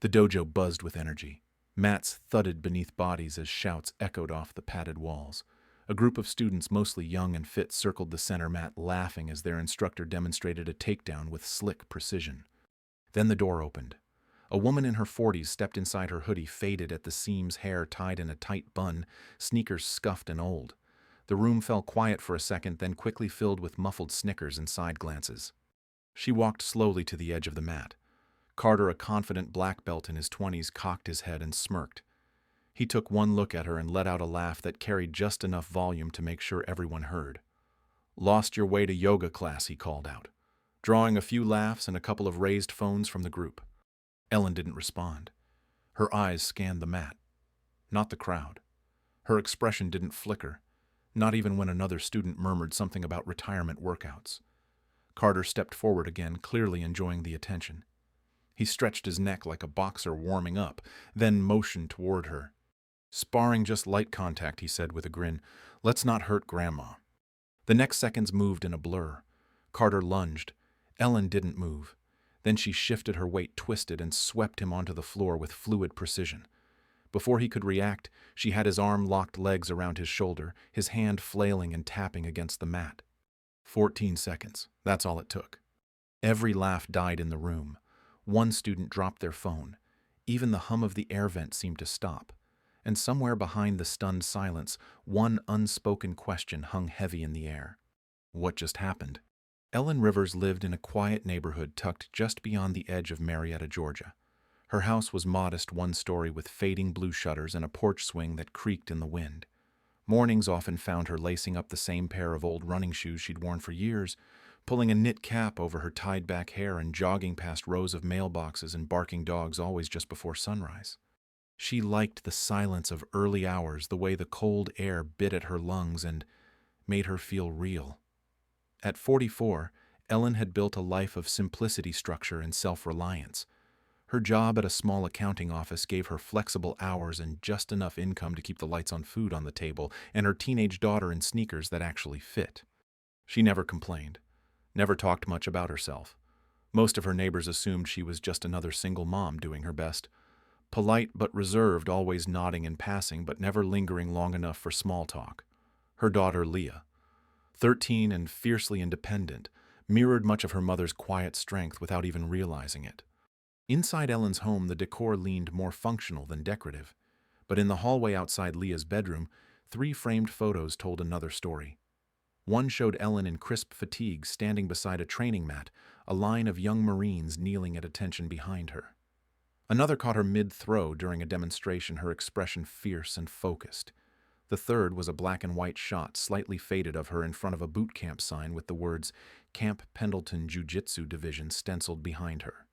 The dojo buzzed with energy. Mats thudded beneath bodies as shouts echoed off the padded walls. A group of students, mostly young and fit, circled the center mat, laughing as their instructor demonstrated a takedown with slick precision. Then the door opened. A woman in her 40s stepped inside, her hoodie faded at the seams, hair tied in a tight bun, sneakers scuffed and old. The room fell quiet for a second, then quickly filled with muffled snickers and side glances. She walked slowly to the edge of the mat. Carter, a confident black belt in his 20s, cocked his head and smirked. He took one look at her and let out a laugh that carried just enough volume to make sure everyone heard. "Lost your way to yoga class," he called out, drawing a few laughs and a couple of raised phones from the group. Ellen didn't respond. Her eyes scanned the mat, not the crowd. Her expression didn't flicker, not even when another student murmured something about retirement workouts. Carter stepped forward again, clearly enjoying the attention. He stretched his neck like a boxer warming up, then motioned toward her. "Sparring, just light contact," he said with a grin. "Let's not hurt Grandma." The next seconds moved in a blur. Carter lunged. Ellen didn't move. Then she shifted her weight, twisted, and swept him onto the floor with fluid precision. Before he could react, she had his arm-locked legs around his shoulder, his hand flailing and tapping against the mat. 14 seconds. That's all it took. Every laugh died in the room. One student dropped their phone. Even the hum of the air vent seemed to stop. And somewhere behind the stunned silence, one unspoken question hung heavy in the air. What just happened? Ellen Rivers lived in a quiet neighborhood tucked just beyond the edge of Marietta, Georgia. Her house was modest, one-story with fading blue shutters and a porch swing that creaked in the wind. Mornings often found her lacing up the same pair of old running shoes she'd worn for years, pulling a knit cap over her tied-back hair and jogging past rows of mailboxes and barking dogs, always just before sunrise. She liked the silence of early hours, the way the cold air bit at her lungs and made her feel real. At 44, Ellen had built a life of simplicity, structure, and self-reliance. Her job at a small accounting office gave her flexible hours and just enough income to keep the lights on, food on the table, and her teenage daughter in sneakers that actually fit. She never complained, never talked much about herself. Most of her neighbors assumed she was just another single mom doing her best. Polite but reserved, always nodding in passing but never lingering long enough for small talk. Her daughter, Leah, 13 and fiercely independent, mirrored much of her mother's quiet strength without even realizing it. Inside Ellen's home, the decor leaned more functional than decorative. But in the hallway outside Leah's bedroom, 3 framed photos told another story. One showed Ellen in crisp fatigues standing beside a training mat, a line of young Marines kneeling at attention behind her. Another caught her mid-throw during a demonstration, her expression fierce and focused. The third was a black and white shot, slightly faded, of her in front of a boot camp sign with the words Camp Pendleton Jiu Jitsu Division stenciled behind her.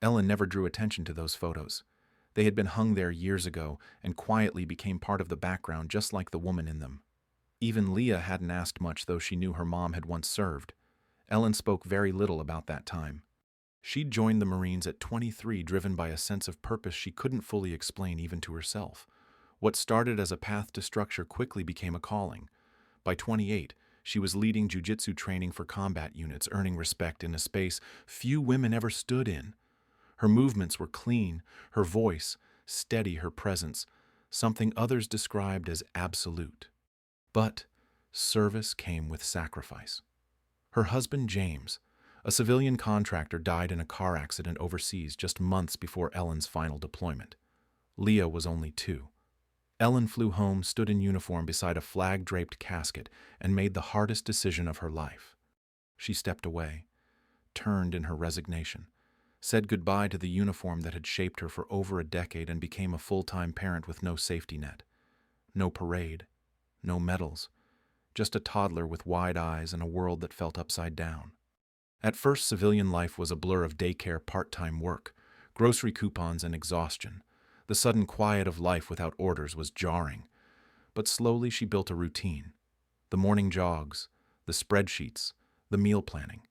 Ellen never drew attention to those photos. They had been hung there years ago and quietly became part of the background, just like the woman in them. Even Leah hadn't asked much, though she knew her mom had once served. Ellen spoke very little about that time. She'd joined the Marines at 23, driven by a sense of purpose she couldn't fully explain even to herself. What started as a path to structure quickly became a calling. By 28, she was leading jiu-jitsu training for combat units, earning respect in a space few women ever stood in. Her movements were clean, her voice steady, her presence something others described as absolute. But service came with sacrifice. Her husband, James, a civilian contractor, died in a car accident overseas just months before Ellen's final deployment. Leah was only 2. Ellen flew home, stood in uniform beside a flag-draped casket, and made the hardest decision of her life. She stepped away, turned in her resignation, said goodbye to the uniform that had shaped her for over a decade, and became a full-time parent with no safety net. No parade, no medals, just a toddler with wide eyes and a world that felt upside down. At first, civilian life was a blur of daycare, part-time work, grocery coupons, and exhaustion. The sudden quiet of life without orders was jarring. But slowly she built a routine. The morning jogs, the spreadsheets, the meal planning.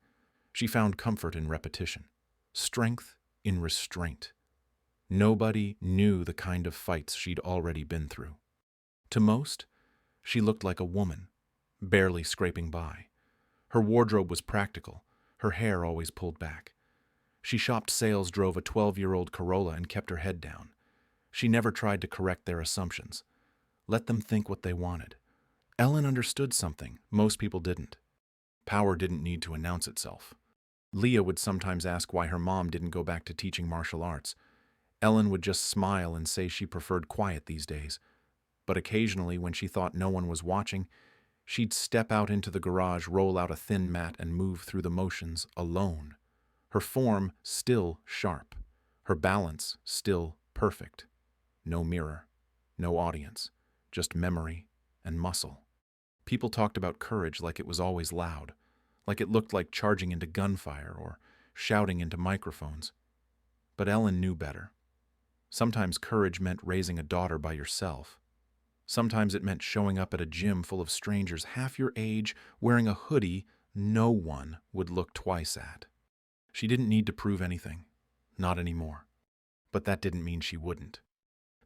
She found comfort in repetition, strength in restraint. Nobody knew the kind of fights she'd already been through. To most, she looked like a woman, barely scraping by. Her wardrobe was practical, her hair always pulled back. She shopped sales, drove a 12-year-old Corolla, and kept her head down. She never tried to correct their assumptions. Let them think what they wanted. Ellen understood something most people didn't. Power didn't need to announce itself. Leah would sometimes ask why her mom didn't go back to teaching martial arts. Ellen would just smile and say she preferred quiet these days. But occasionally, when she thought no one was watching, she'd step out into the garage, roll out a thin mat, and move through the motions alone. Her form still sharp. Her balance still perfect. No mirror. No audience. Just memory and muscle. People talked about courage like it was always loud, like it looked like charging into gunfire or shouting into microphones. But Ellen knew better. Sometimes courage meant raising a daughter by yourself. Sometimes it meant showing up at a gym full of strangers half your age, wearing a hoodie no one would look twice at. She didn't need to prove anything. Not anymore. But that didn't mean she wouldn't.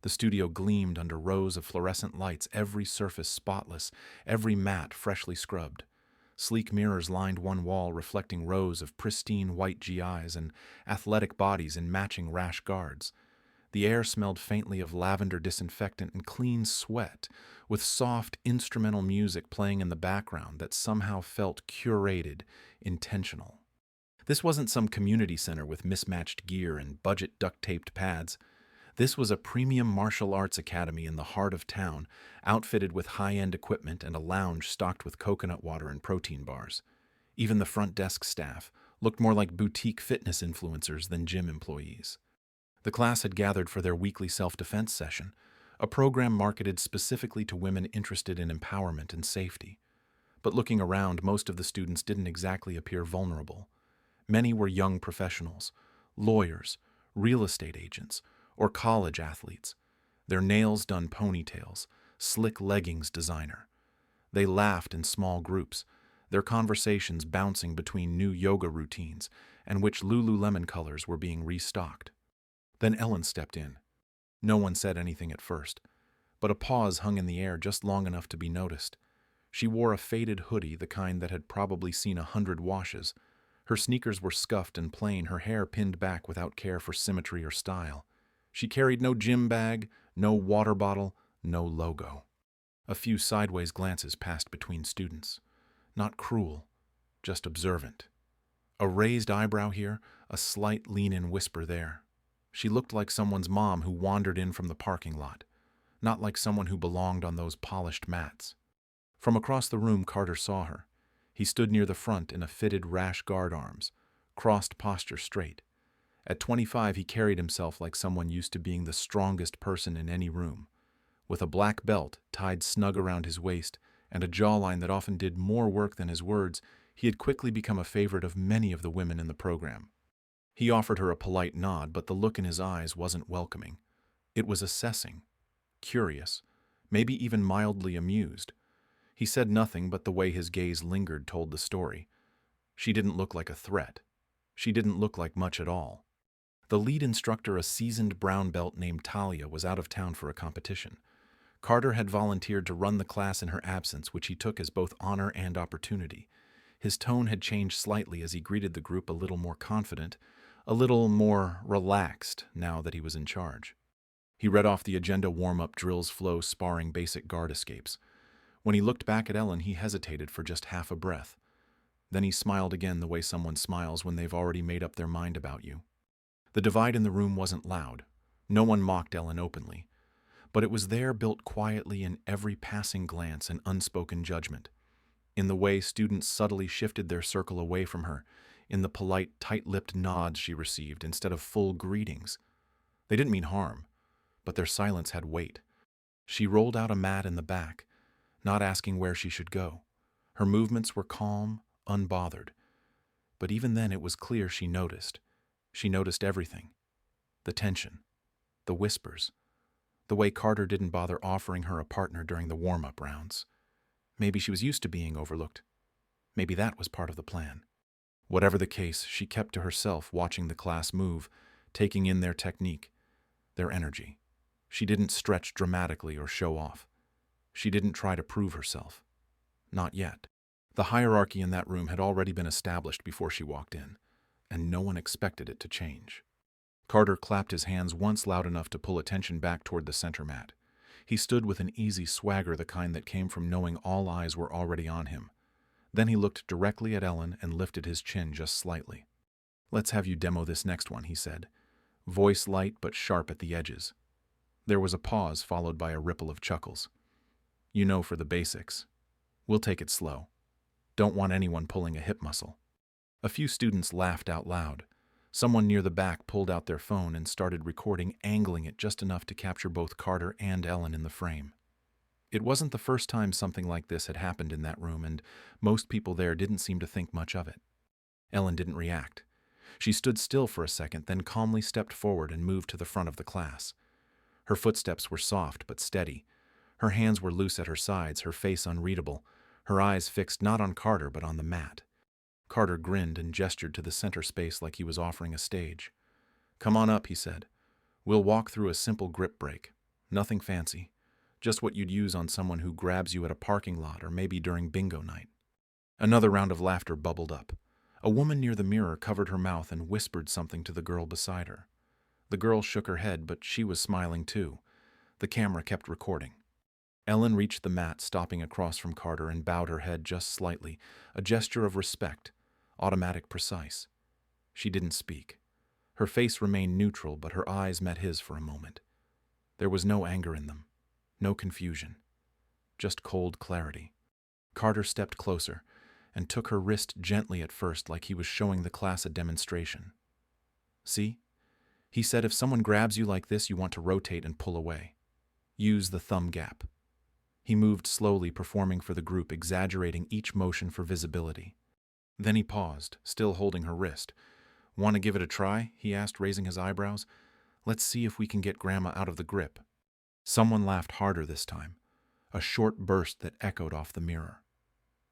The studio gleamed under rows of fluorescent lights, every surface spotless, every mat freshly scrubbed. Sleek mirrors lined one wall, reflecting rows of pristine white GIs and athletic bodies in matching rash guards. The air smelled faintly of lavender disinfectant and clean sweat, with soft instrumental music playing in the background that somehow felt curated, intentional. This wasn't some community center with mismatched gear and budget duct-taped pads. This was a premium martial arts academy in the heart of town, outfitted with high-end equipment and a lounge stocked with coconut water and protein bars. Even the front desk staff looked more like boutique fitness influencers than gym employees. The class had gathered for their weekly self-defense session, a program marketed specifically to women interested in empowerment and safety. But looking around, most of the students didn't exactly appear vulnerable. Many were young professionals, lawyers, real estate agents, or college athletes, their nails done ponytails, slick leggings designer. They laughed in small groups, their conversations bouncing between new yoga routines and which Lululemon colors were being restocked. Then Ellen stepped in. No one said anything at first, but a pause hung in the air just long enough to be noticed. She wore a faded hoodie, the kind that had probably seen 100 washes. Her sneakers were scuffed and plain, her hair pinned back without care for symmetry or style. She carried no gym bag, no water bottle, no logo. A few sideways glances passed between students. Not cruel, just observant. A raised eyebrow here, a slight lean-in whisper there. She looked like someone's mom who wandered in from the parking lot, not like someone who belonged on those polished mats. From across the room, Carter saw her. He stood near the front in a fitted rash guard arms, crossed posture straight. At 25, he carried himself like someone used to being the strongest person in any room. With a black belt tied snug around his waist and a jawline that often did more work than his words, he had quickly become a favorite of many of the women in the program. He offered her a polite nod, but the look in his eyes wasn't welcoming. It was assessing, curious, maybe even mildly amused. He said nothing, but the way his gaze lingered told the story. She didn't look like a threat. She didn't look like much at all. The lead instructor, a seasoned brown belt named Talia, was out of town for a competition. Carter had volunteered to run the class in her absence, which he took as both honor and opportunity. His tone had changed slightly as he greeted the group, a little more confident, a little more relaxed now that he was in charge. He read off the agenda: warm-up drills, flow, sparring, basic guard escapes. When he looked back at Ellen, he hesitated for just half a breath. Then he smiled again, the way someone smiles when they've already made up their mind about you. The divide in the room wasn't loud. No one mocked Ellen openly. But it was there, built quietly in every passing glance and unspoken judgment. In the way students subtly shifted their circle away from her, in the polite, tight-lipped nods she received instead of full greetings. They didn't mean harm, but their silence had weight. She rolled out a mat in the back, not asking where she should go. Her movements were calm, unbothered. But even then it was clear she noticed. She noticed everything. The tension, the whispers, the way Carter didn't bother offering her a partner during the warm-up rounds. Maybe she was used to being overlooked. Maybe that was part of the plan. Whatever the case, she kept to herself, watching the class move, taking in their technique, their energy. She didn't stretch dramatically or show off. She didn't try to prove herself. Not yet. The hierarchy in that room had already been established before she walked in. and no one expected it to change. Carter clapped his hands once loud enough to pull attention back toward the center mat. He stood with an easy swagger, the kind that came from knowing all eyes were already on him. Then he looked directly at Ellen and lifted his chin just slightly. "Let's have you demo this next one," he said, voice light but sharp at the edges. There was a pause followed by a ripple of chuckles. "You know, for the basics. We'll take it slow. Don't want anyone pulling a hip muscle." A few students laughed out loud. Someone near the back pulled out their phone and started recording, angling it just enough to capture both Carter and Ellen in the frame. It wasn't the first time something like this had happened in that room, and most people there didn't seem to think much of it. Ellen didn't react. She stood still for a second, then calmly stepped forward and moved to the front of the class. Her footsteps were soft but steady. Her hands were loose at her sides, her face unreadable, her eyes fixed not on Carter but on the mat. Carter grinned and gestured to the center space like he was offering a stage. "Come on up," he said. "We'll walk through a simple grip break. Nothing fancy. Just what you'd use on someone who grabs you at a parking lot or maybe during bingo night." Another round of laughter bubbled up. A woman near the mirror covered her mouth and whispered something to the girl beside her. The girl shook her head, but she was smiling too. The camera kept recording. Ellen reached the mat, stopping across from Carter, and bowed her head just slightly, a gesture of respect, automatic, precise. She didn't speak. Her face remained neutral, but her eyes met his for a moment. There was no anger in them, no confusion, just cold clarity. Carter stepped closer and took her wrist gently at first, like he was showing the class a demonstration. "See?" He said, "if someone grabs you like this, you want to rotate and pull away. Use the thumb gap." He moved slowly, performing for the group, exaggerating each motion for visibility. Then he paused, still holding her wrist. "Want to give it a try?" he asked, raising his eyebrows. "Let's see if we can get Grandma out of the grip." Someone laughed harder this time, a short burst that echoed off the mirror.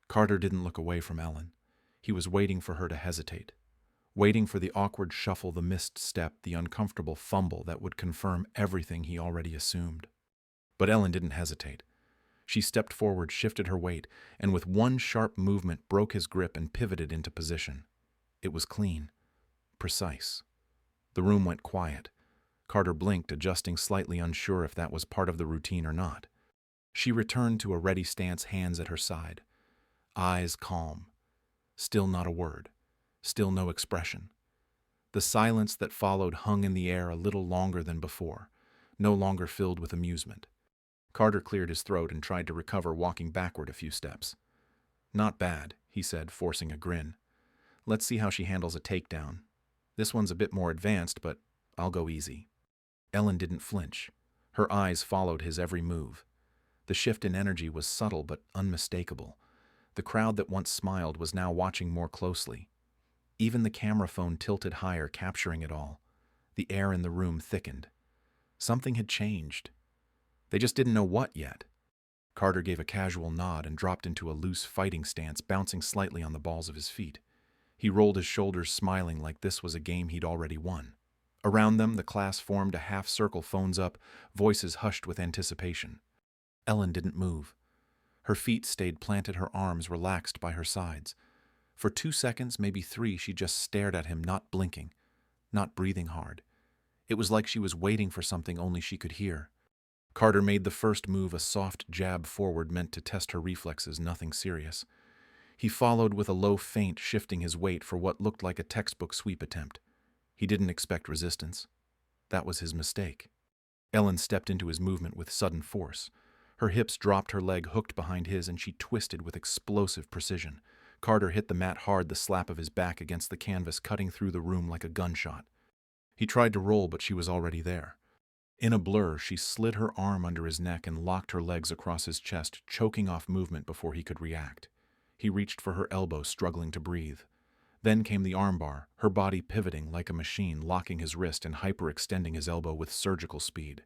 Carter didn't look away from Ellen. He was waiting for her to hesitate, waiting for the awkward shuffle, the missed step, the uncomfortable fumble that would confirm everything he already assumed. But Ellen didn't hesitate. She stepped forward, shifted her weight, and with one sharp movement broke his grip and pivoted into position. It was clean, precise. The room went quiet. Carter blinked, adjusting, slightly unsure if that was part of the routine or not. She returned to a ready stance, hands at her side. Eyes calm. Still not a word. Still no expression. The silence that followed hung in the air a little longer than before, no longer filled with amusement. Carter cleared his throat and tried to recover, walking backward a few steps. "Not bad," he said, forcing a grin. "Let's see how she handles a takedown. This one's a bit more advanced, but I'll go easy." Ellen didn't flinch. Her eyes followed his every move. The shift in energy was subtle but unmistakable. The crowd that once smiled was now watching more closely. Even the camera phone tilted higher, capturing it all. The air in the room thickened. Something had changed. They just didn't know what yet. Carter gave a casual nod and dropped into a loose fighting stance, bouncing slightly on the balls of his feet. He rolled his shoulders, smiling like this was a game he'd already won. Around them, the class formed a half-circle, phones up, voices hushed with anticipation. Ellen didn't move. Her feet stayed planted, her arms relaxed by her sides. For 2 seconds, maybe 3, she just stared at him, not blinking, not breathing hard. It was like she was waiting for something only she could hear. Carter made the first move, a soft jab forward meant to test her reflexes, nothing serious. He followed with a low feint, shifting his weight for what looked like a textbook sweep attempt. He didn't expect resistance. That was his mistake. Ellen stepped into his movement with sudden force. Her hips dropped, her leg hooked behind his, and she twisted with explosive precision. Carter hit the mat hard, the slap of his back against the canvas cutting through the room like a gunshot. He tried to roll, but she was already there. In a blur, she slid her arm under his neck and locked her legs across his chest, choking off movement before he could react. He reached for her elbow, struggling to breathe. Then came the armbar, her body pivoting like a machine, locking his wrist and hyperextending his elbow with surgical speed.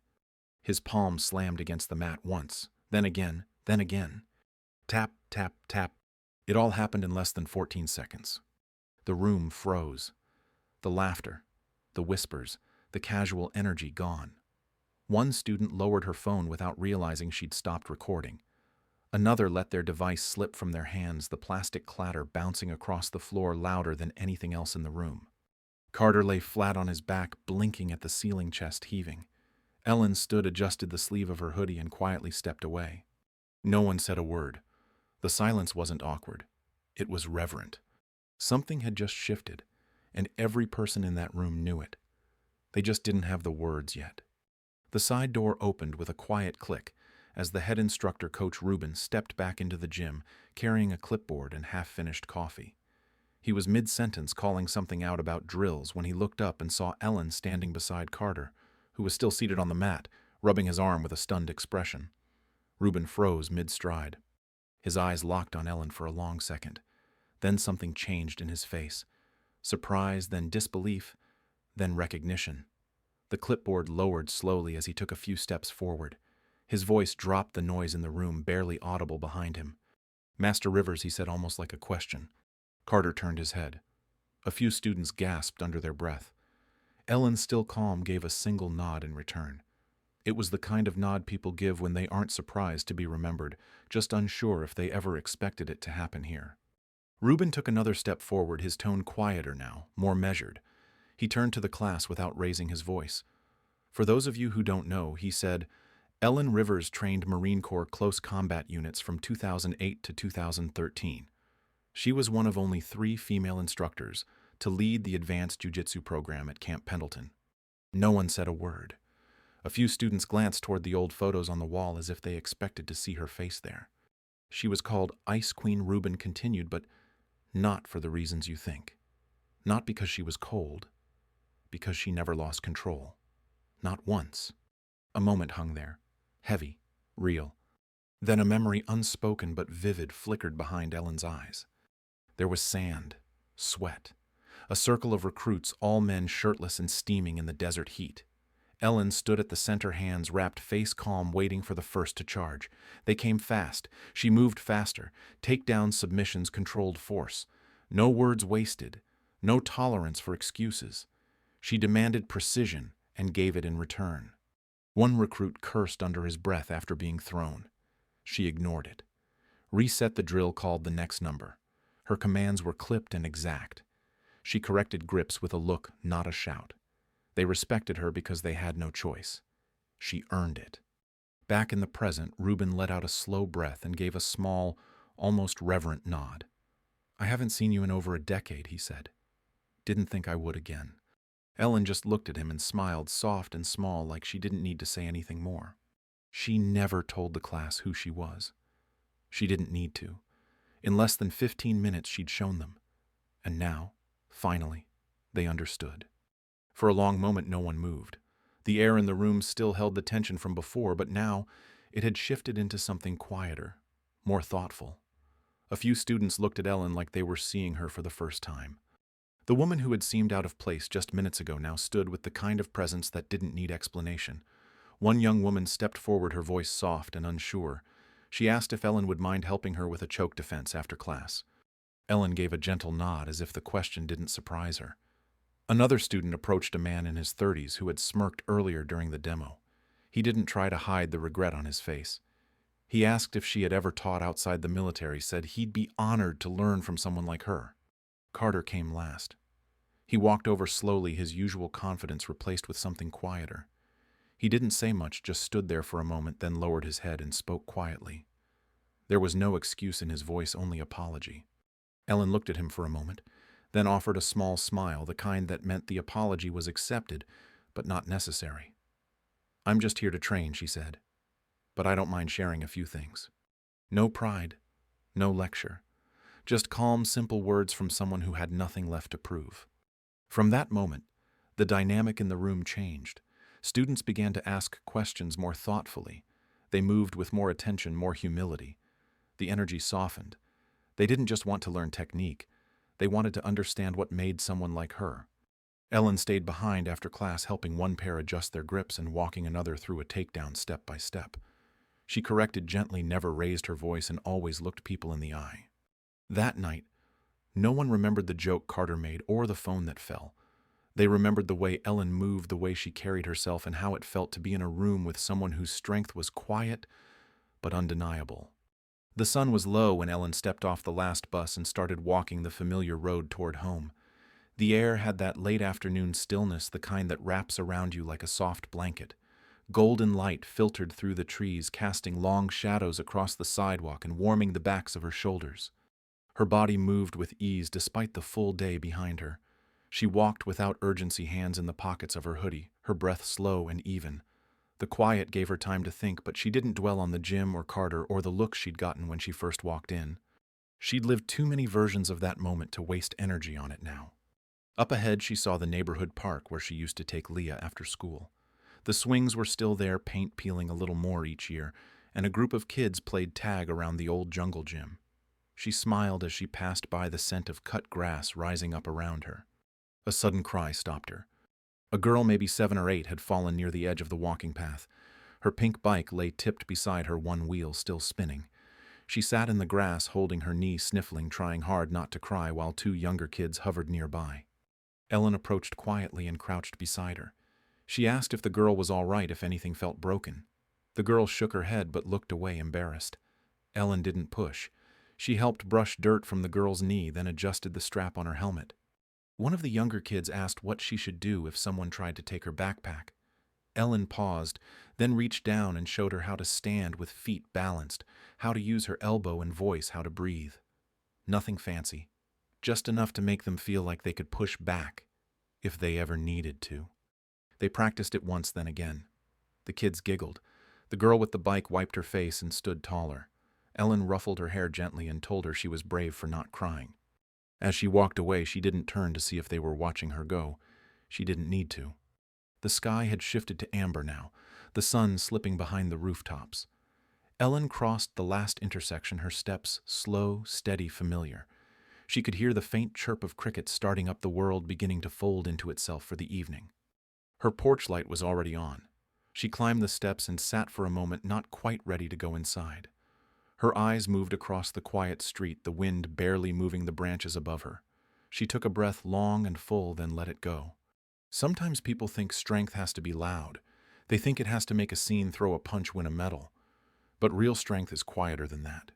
His palm slammed against the mat once, then again, then again. Tap, tap, tap. It all happened in less than 14 seconds. The room froze. The laughter, the whispers, the casual energy gone. One student lowered her phone without realizing she'd stopped recording. Another let their device slip from their hands, the plastic clatter bouncing across the floor louder than anything else in the room. Carter lay flat on his back, blinking at the ceiling, chest heaving. Ellen stood, adjusted the sleeve of her hoodie, and quietly stepped away. No one said a word. The silence wasn't awkward. It was reverent. Something had just shifted, and every person in that room knew it. They just didn't have the words yet. The side door opened with a quiet click as the head instructor, Coach Rubin, stepped back into the gym, carrying a clipboard and half-finished coffee. He was mid-sentence calling something out about drills when he looked up and saw Ellen standing beside Carter, who was still seated on the mat, rubbing his arm with a stunned expression. Rubin froze mid-stride. His eyes locked on Ellen for a long second. Then something changed in his face. Surprise, then disbelief, then recognition. The clipboard lowered slowly as he took a few steps forward. His voice dropped the noise in the room, barely audible behind him. "Master Rivers," he said, almost like a question. Carter turned his head. A few students gasped under their breath. Ellen, still calm, gave a single nod in return. It was the kind of nod people give when they aren't surprised to be remembered, just unsure if they ever expected it to happen here. Rubin took another step forward, his tone quieter now, more measured. He turned to the class without raising his voice. "For those of you who don't know," he said, "Ellen Rivers trained Marine Corps close combat units from 2008 to 2013. She was one of only 3 female instructors to lead the advanced Jiu Jitsu program at Camp Pendleton." No one said a word. A few students glanced toward the old photos on the wall as if they expected to see her face there. "She was called Ice Queen," Rubin continued, "but not for the reasons you think. Not because she was cold. Because she never lost control. Not once." A moment hung there, heavy, real. Then a memory, unspoken but vivid, flickered behind Ellen's eyes. There was sand, sweat, a circle of recruits, all men shirtless and steaming in the desert heat. Ellen stood at the center, hands wrapped, face calm, waiting for the first to charge. They came fast. She moved faster. Takedowns, submissions, controlled force. No words wasted. No tolerance for excuses. She demanded precision and gave it in return. One recruit cursed under his breath after being thrown. She ignored it. Reset the drill, called the next number. Her commands were clipped and exact. She corrected grips with a look, not a shout. They respected her because they had no choice. She earned it. Back in the present, Rubin let out a slow breath and gave a small, almost reverent nod. "I haven't seen you in over a decade," he said. "Didn't think I would again." Ellen just looked at him and smiled, soft and small, like she didn't need to say anything more. She never told the class who she was. She didn't need to. In less than 15 minutes, she'd shown them. And now, finally, they understood. For a long moment, no one moved. The air in the room still held the tension from before, but now it had shifted into something quieter, more thoughtful. A few students looked at Ellen like they were seeing her for the first time. The woman who had seemed out of place just minutes ago now stood with the kind of presence that didn't need explanation. One young woman stepped forward, her voice soft and unsure. She asked if Ellen would mind helping her with a choke defense after class. Ellen gave a gentle nod as if the question didn't surprise her. Another student approached a man in his 30s who had smirked earlier during the demo. He didn't try to hide the regret on his face. He asked if she had ever taught outside the military, said he'd be honored to learn from someone like her. Carter came last. He walked over slowly, his usual confidence replaced with something quieter. He didn't say much, just stood there for a moment, then lowered his head and spoke quietly. There was no excuse in his voice, only apology. Ellen looked at him for a moment, then offered a small smile, the kind that meant the apology was accepted, but not necessary. "I'm just here to train," she said, "but I don't mind sharing a few things. No pride, no lecture, just calm, simple words from someone who had nothing left to prove." From that moment, the dynamic in the room changed. Students began to ask questions more thoughtfully. They moved with more attention, more humility. The energy softened. They didn't just want to learn technique. They wanted to understand what made someone like her. Ellen stayed behind after class, helping one pair adjust their grips and walking another through a takedown step by step. She corrected gently, never raised her voice, and always looked people in the eye. That night, no one remembered the joke Carter made or the phone that fell. They remembered the way Ellen moved, the way she carried herself, and how it felt to be in a room with someone whose strength was quiet but undeniable. The sun was low when Ellen stepped off the last bus and started walking the familiar road toward home. The air had that late afternoon stillness, the kind that wraps around you like a soft blanket. Golden light filtered through the trees, casting long shadows across the sidewalk and warming the backs of her shoulders. Her body moved with ease despite the full day behind her. She walked without urgency, hands in the pockets of her hoodie, her breath slow and even. The quiet gave her time to think, but she didn't dwell on the gym or Carter or the look she'd gotten when she first walked in. She'd lived too many versions of that moment to waste energy on it now. Up ahead, she saw the neighborhood park where she used to take Leah after school. The swings were still there, paint peeling a little more each year, and a group of kids played tag around the old jungle gym. She smiled as she passed by, the scent of cut grass rising up around her. A sudden cry stopped her. A girl, maybe 7 or 8, had fallen near the edge of the walking path. Her pink bike lay tipped beside her, one wheel still spinning. She sat in the grass, holding her knee, sniffling, trying hard not to cry, while 2 younger kids hovered nearby. Ellen approached quietly and crouched beside her. She asked if the girl was all right, if anything felt broken. The girl shook her head but looked away, embarrassed. Ellen didn't push. She helped brush dirt from the girl's knee, then adjusted the strap on her helmet. One of the younger kids asked what she should do if someone tried to take her backpack. Ellen paused, then reached down and showed her how to stand with feet balanced, how to use her elbow and voice, how to breathe. Nothing fancy, just enough to make them feel like they could push back if they ever needed to. They practiced it once, then again. The kids giggled. The girl with the bike wiped her face and stood taller. Ellen ruffled her hair gently and told her she was brave for not crying. As she walked away, she didn't turn to see if they were watching her go. She didn't need to. The sky had shifted to amber now, the sun slipping behind the rooftops. Ellen crossed the last intersection, her steps slow, steady, familiar. She could hear the faint chirp of crickets starting up, the world beginning to fold into itself for the evening. Her porch light was already on. She climbed the steps and sat for a moment, not quite ready to go inside. Her eyes moved across the quiet street, the wind barely moving the branches above her. She took a breath long and full, then let it go. Sometimes people think strength has to be loud. They think it has to make a scene, throw a punch, win a medal. But real strength is quieter than that.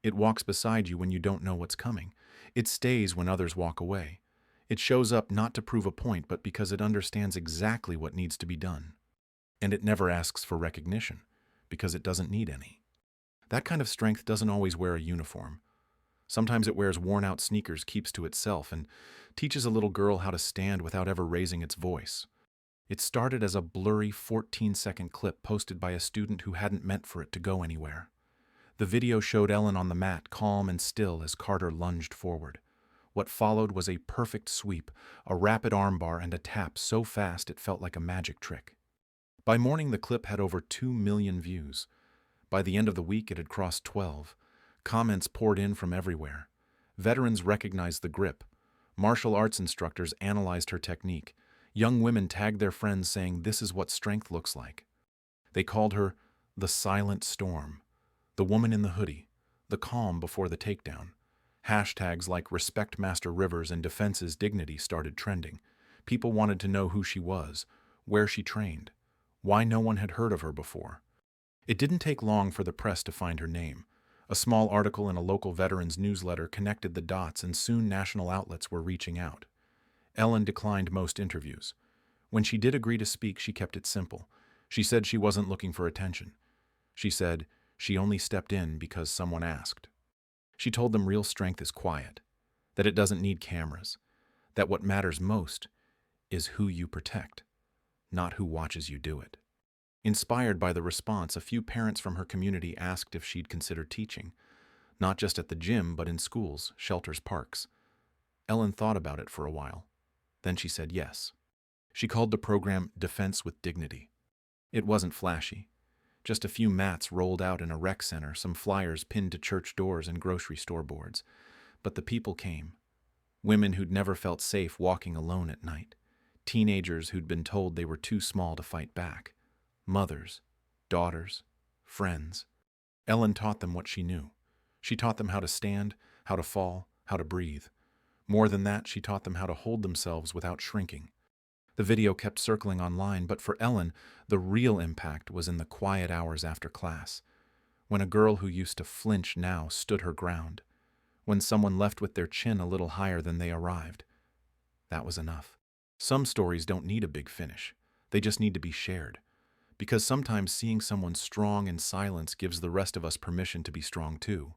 It walks beside you when you don't know what's coming. It stays when others walk away. It shows up not to prove a point, but because it understands exactly what needs to be done. And it never asks for recognition, because it doesn't need any. That kind of strength doesn't always wear a uniform. Sometimes it wears worn-out sneakers, keeps to itself, and teaches a little girl how to stand without ever raising its voice. It started as a blurry 14-second clip posted by a student who hadn't meant for it to go anywhere. The video showed Ellen on the mat, calm and still, as Carter lunged forward. What followed was a perfect sweep, a rapid armbar, and a tap so fast it felt like a magic trick. By morning, the clip had over 2 million views. By the end of the week, it had crossed 12. Comments poured in from everywhere. Veterans recognized the grip. Martial arts instructors analyzed her technique. Young women tagged their friends saying, "This is what strength looks like." They called her the silent storm, the woman in the hoodie, the calm before the takedown. Hashtags like Respect Master Rivers and Defense's Dignity started trending. People wanted to know who she was, where she trained, why no one had heard of her before. It didn't take long for the press to find her name. A small article in a local veterans newsletter connected the dots, and soon national outlets were reaching out. Ellen declined most interviews. When she did agree to speak, she kept it simple. She said she wasn't looking for attention. She said she only stepped in because someone asked. She told them real strength is quiet, that it doesn't need cameras, that what matters most is who you protect, not who watches you do it. Inspired by the response, a few parents from her community asked if she'd consider teaching, not just at the gym, but in schools, shelters, parks. Ellen thought about it for a while. Then she said yes. She called the program Defense with Dignity. It wasn't flashy. Just a few mats rolled out in a rec center, some flyers pinned to church doors and grocery store boards. But the people came. Women who'd never felt safe walking alone at night. Teenagers who'd been told they were too small to fight back. Mothers, daughters, friends. Ellen taught them what she knew. She taught them how to stand, how to fall, how to breathe. More than that, she taught them how to hold themselves without shrinking. The video kept circling online, but for Ellen, the real impact was in the quiet hours after class, when a girl who used to flinch now stood her ground, when someone left with their chin a little higher than they arrived. That was enough. Some stories don't need a big finish. They just need to be shared. Because sometimes seeing someone strong in silence gives the rest of us permission to be strong too.